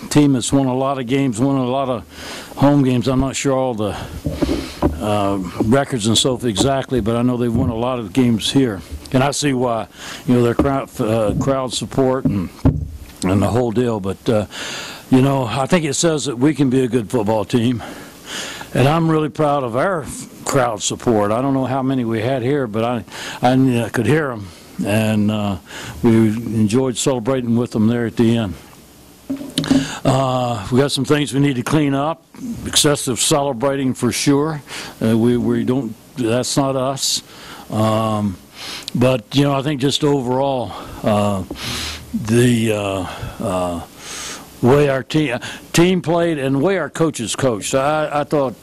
team that's won a lot of games, won a lot of home games. I'm not sure all the records and so forth exactly, but I know they've won a lot of games here, and I see why. You know, their crowd support and the whole deal. But you know, I think it says that we can be a good football team, and I'm really proud of our crowd support. I don't know how many we had here, but I could hear them, and we enjoyed celebrating with them there at the end. We got some things we need to clean up. Excessive celebrating for sure. We don't. That's not us. But you know, I think just overall, the way our team played and the way our coaches coached. I thought,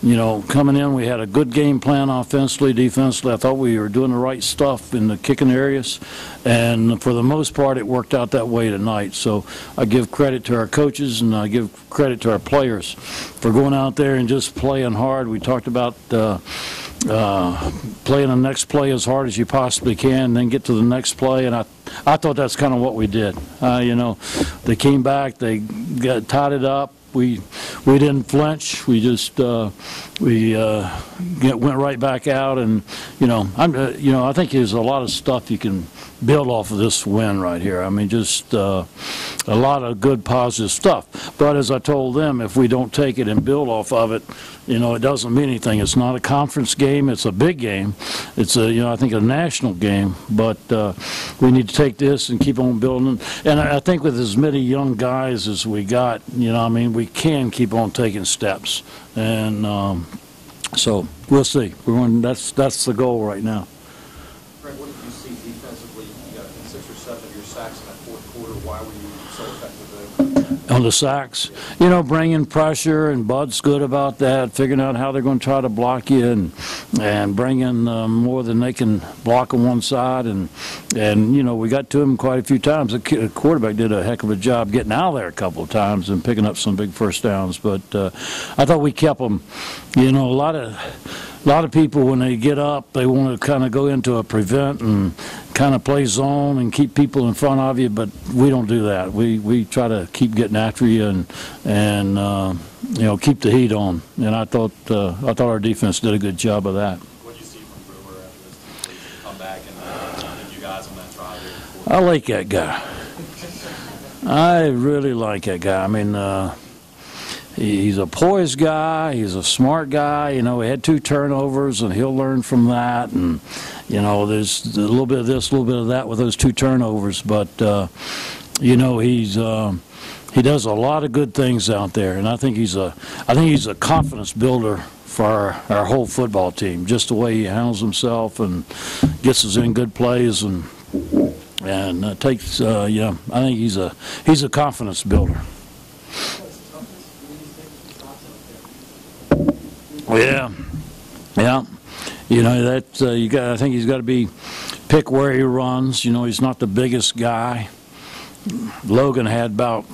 you know, coming in, we had a good game plan offensively, defensively. I thought we were doing the right stuff in the kicking areas, and for the most part, it worked out that way tonight. So I give credit to our coaches, and I give credit to our players for going out there and just playing hard. We talked about playing the next play as hard as you possibly can, then get to the next play, and I thought that's kind of what we did. You know, they came back, they tied it up. We didn't flinch. We just went right back out, and you know, I think there's a lot of stuff you can build off of this win right here. I mean, just a lot of good positive stuff. But as I told them, if we don't take it and build off of it, you know, it doesn't mean anything. It's not a conference game. It's a big game. It's a, you know, I think a national game. But we need to take this and keep on building. And I think with as many young guys as we got, you know, I mean, we can keep on taking steps. And so we'll see. We're going. That's the goal right now. Greg, what did you see defensively? You got 6 or 7 of your sacks in that fourth quarter. Why were you so effective there? On the sacks, you know, bringing pressure, and Bud's good about that, figuring out how they're going to try to block you, and bringing more than they can block on one side, and you know, we got to him quite a few times. The quarterback did a heck of a job getting out of there a couple of times and picking up some big first downs. But I thought we kept them. You know, a lot of people, when they get up, they want to kind of go into a prevent and kind of play zone and keep people in front of you, but we don't do that. We try to keep getting after you and you know, keep the heat on. And I thought our defense did a good job of that. What did you see from Brewer after this come back and get you guys on that drive here? I like that guy. I really like that guy. I mean, he's a poised guy. He's a smart guy. You know, he had 2 turnovers, and he'll learn from that. And you know, there's a little bit of this, a little bit of that with those 2 turnovers. But you know, he does a lot of good things out there, and I think he's a confidence builder for our whole football team. Just the way he handles himself and gets us in good plays and takes. Yeah, I think he's a confidence builder. Yeah, yeah. You know, that I think he's got to pick where he runs. You know, he's not the biggest guy. Logan had about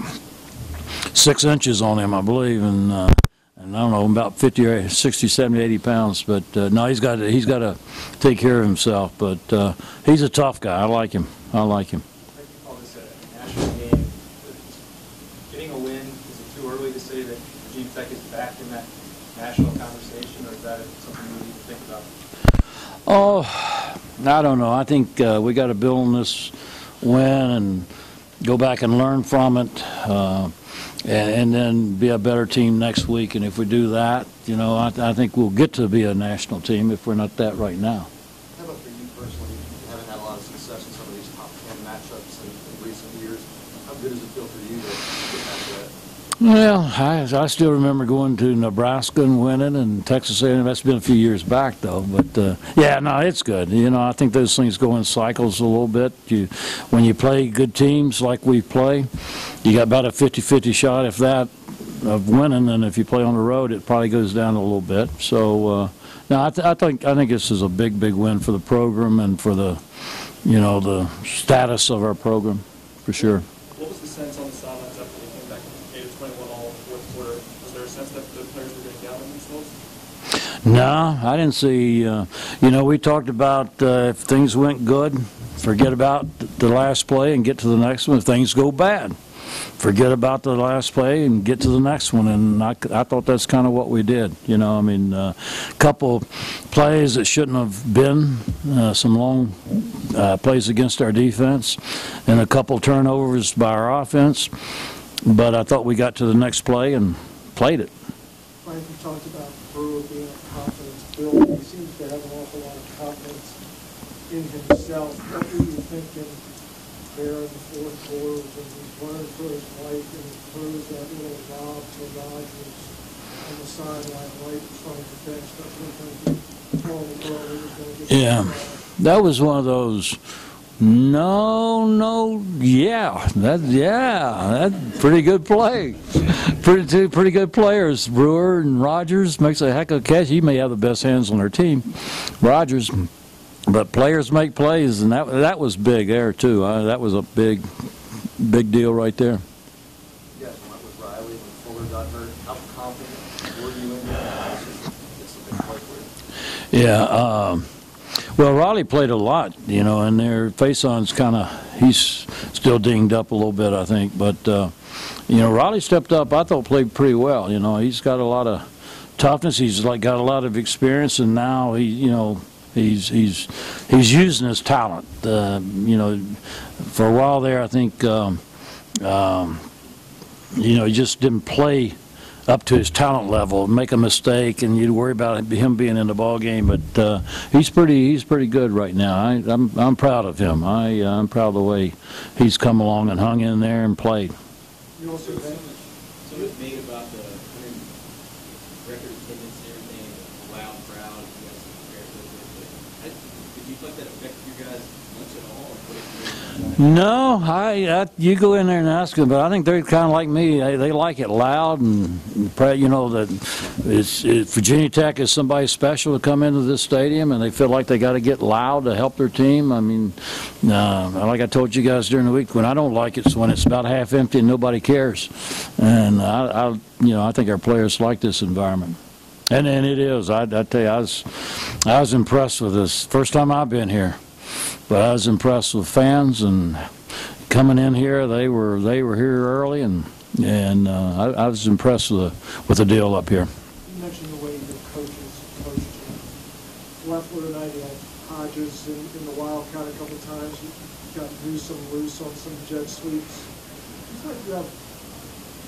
6 inches on him, I believe, and I don't know, about 50 or 60, 70, 80 pounds. But no, he's got to take care of himself. But he's a tough guy. I like him. I like him. I think you call this a national game. Getting a win, is it too early to say that Virginia Tech is back in that national conversation, or is that something we need to think about? Oh, I don't know. I think we got to build on this win and go back and learn from it, and then be a better team next week. And if we do that, you know, I think we'll get to be a national team if we're not that right now. How about for you personally? You haven't had a lot of success in some of these top 10 matchups in recent years. How good does it feel for you to get back to that? Well, I still remember going to Nebraska and winning, and Texas A&M. That's been a few years back, though. But yeah, no, it's good. You know, I think those things go in cycles a little bit. When you play good teams like we play, you got about a 50-50 shot, if that, of winning. And if you play on the road, it probably goes down a little bit. So no, I think this is a big win for the program and for the, you know, the status of our program, for sure. What was the sense on the sidelines after they came back 8-21 all in the fourth quarter? Was there a sense that the players were getting down on themselves? No, I didn't see. You know, we talked about if things went good, forget about the last play and get to the next one. If things go bad, forget about the last play and get to the next one. And I thought that's kind of what we did. You know, I mean, a couple plays that shouldn't have been, some long plays against our defense, and a couple turnovers by our offense. But I thought we got to the next play and played it. Frank, you talked about Brewer being a confidence builder. He seems to have an awful lot of confidence in himself. What were you thinking there in the fourth quarter when he's running for his life and he throws that little lob to Rodgers on the sideline right in front of the bench? That was going to get Yeah, that was one of those. That's pretty good play. Pretty good players. Brewer and Rodgers makes a heck of a catch. He may have the best hands on their team, Rodgers, but players make plays, and that was big there too. That was a big deal right there. You guys went with Riley when Fuller got hurt. How confident were you in that? It's a big play for you. Yeah. Well, Riley played a lot, you know, and their face-on's he's still dinged up a little bit, I think. But, you know, Riley stepped up, I thought played pretty well. You know, he's got a lot of toughness. He's got a lot of experience, and now he's using his talent. You know, for a while there, I think, you know, he just didn't play up to his talent level, make a mistake, and you'd worry about him being in the ball game. But he's pretty good right now. I'm proud of him. I'm proud of the way he's come along and hung in there and played. You also think So it's made about the record attendance and everything, the loud crowd. You guys compare to it. Did you let that affect you guys much at all? Or what did you No, you go in there and ask them, but I think they're kind of like me. They like it loud, and you know that Virginia Tech is somebody special to come into this stadium, and they feel like they got to get loud to help their team. I mean, like I told you guys during the week, when I don't like it, it's when it's about half empty and nobody cares. And you know, I think our players like this environment. And it is. I tell you, I was impressed with this. First time I've been here. But I was impressed with fans, and coming in here, they were here early, and I was impressed with the deal up here. you mentioned the way your coaches coached you. Leffler tonight, you had Hodges in the Wildcat a couple times. You got Newsom loose on some jet sweeps. It's like you have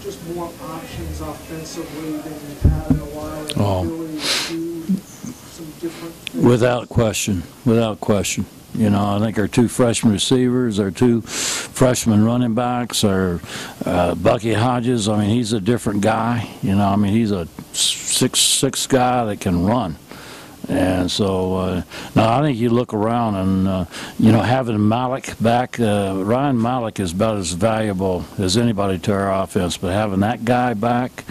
just more options offensively than you've had in a while, and the ability to do some different things. Without question. You know, I think our two freshman receivers, our two freshman running backs, our Bucky Hodges, I mean, he's a different guy. You know, I mean, he's a 6'6" guy that can run. And so, now I think you look around and, you know, having Malik back, Ryan Malik is about as valuable as anybody to our offense, but having that guy back,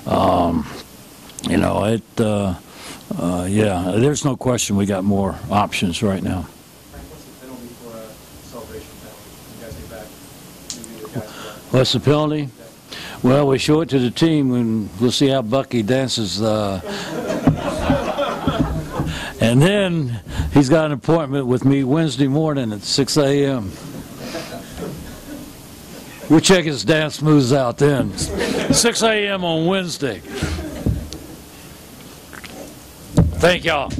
you know, yeah, there's no question we got more options right now. What's the penalty for a celebration penalty? You guys get back, maybe the guys back. What's the penalty? Well, we show it to the team, and we'll see how Bucky dances. And then he's got an appointment with me Wednesday morning at 6 a.m. We'll check his dance moves out then. 6 a.m. on Wednesday. Thank y'all.